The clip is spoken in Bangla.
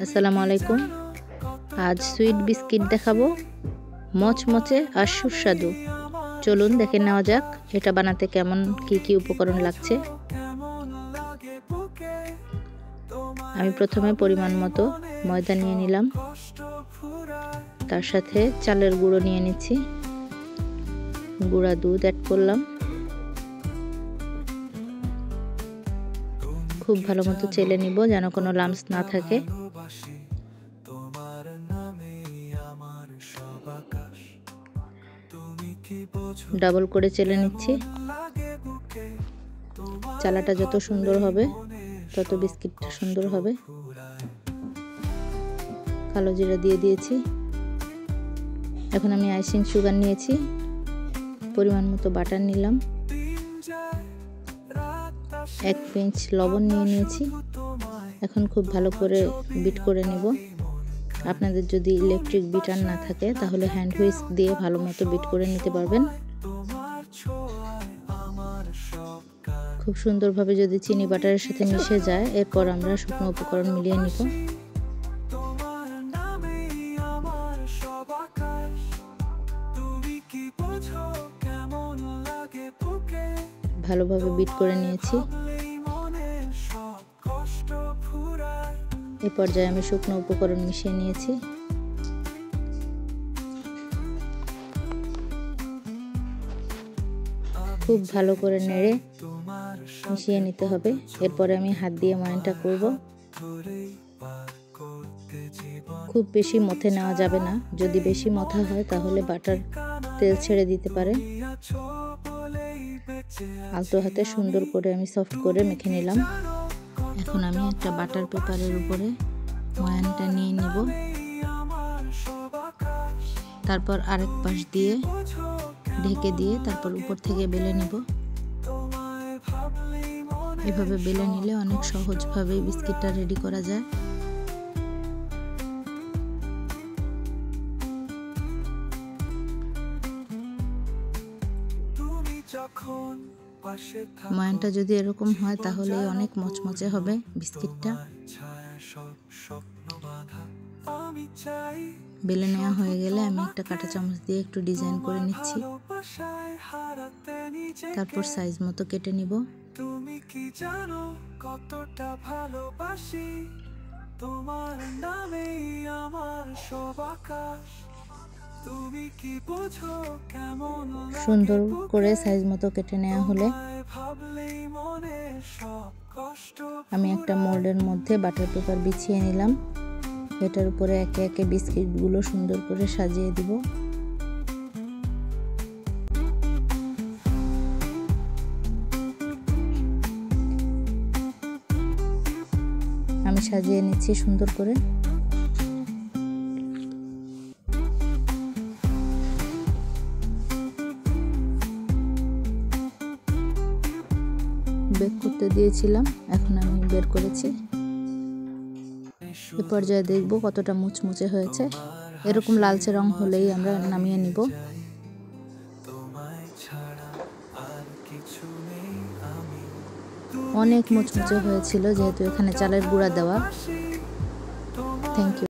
আসসালামু আলাইকুম। আজ সুইট বিস্কিট দেখাবো, মচমচে আর সুস্বাদু। চলুন দেখে নেওয়া যাক এটা বানাতে কেমন কি উপকরণ লাগছে। আমি প্রথমে পরিমাণ মতো ময়দা নিয়ে নিলাম, তার সাথে চালের গুঁড়ো নিয়ে নিচ্ছি, গুঁড়া দুধ অ্যাড করলাম, খুব ভালো মতো চেলে নিব যেন কোনো লাম্পস না থাকে। ডাবল করে চেলে নিচ্ছি। চালাটা যত সুন্দর হবে তত বিস্কিটটা সুন্দর হবে। কালো জিরা দিয়ে দিয়েছি। এখন আমি আইসিং সুগার নিয়েছি, পরিমাণ মতো বাটার নিলাম, 1 পিঞ্চ লবণ নিয়েছি। এখন খুব ভালো করে বিট করে নেব। আপনাদের যদি ইলেকট্রিক বিটার না থাকে তাহলে হ্যান্ড হুইস্ক দিয়ে ভালো মতো বিট করে নিতে পারবেন। খুব সুন্দরভাবে যদি চিনি বাটারের সাথে মিশে যায়, এরপর আমরা শুকনো উপকরণ মিলিয়ে নিব। ভালোভাবে বিট করে নিয়েছি। এই পর্যায়ে আমি শুকনো উপকরণ মিশিয়ে নিয়েছি। খুব ভালো করে নেড়ে মিশিয়ে নিতে হবে। এরপরে আমি হাত দিয়ে ময়ানটা করব। খুব বেশি মথে নেওয়া যাবে না, যদি বেশি মথা হয় তাহলে বাটার তেল ছেড়ে দিতে পারে। আলতো হাতে সুন্দর করে আমি সফট করে মেখে নিলাম। এখন আমি একটা বাটার পেপারের উপরে ময়ানটা নিয়ে নেব, তারপর আরেক পাশ দিয়ে ঢেকে দিয়ে তারপর উপর থেকে বেলে নেব। এভাবে বেলে নিলে অনেক সহজভাবে বিস্কিটটা রেডি করা যায়। ময়ানটা যদি এরকম হয় তাহলে অনেক মচমচে হবে বিস্কিটটা। বেলে নেওয়া হয়ে গেলে আমি একটা কাঁটা চামচ দিয়ে একটু ডিজাইন করে নিচ্ছি, তারপর সাইজ মতো কেটে নিব। তুমি কি জানো কতটা ভালোবাসি, তোমার নামেই আমার সব আকাশ, তুমি কি বোঝো কেমন। সুন্দর করে সাইজ মতো কেটে নেওয়া হলে আমি একটা মোল্ডের মধ্যে বাটার পেপার বিছিয়ে নিলাম। এটার উপরে একে একে বিস্কিটগুলো সুন্দর করে সাজিয়ে দিব। আমি সাজিয়ে নিচ্ছি সুন্দর করে। বেক করতে দিয়েছিলাম, এখন আমি বের করেছি। এ পর্যায়ে দেখব কতটা মুচমুচে হয়েছে। এরকম লালচে রং হলেই আমরা নামিয়ে নিব। অনেক মুচমুচে হয়েছিল যেহেতু এখানে চালের গুঁড়া দেওয়া। Thank you.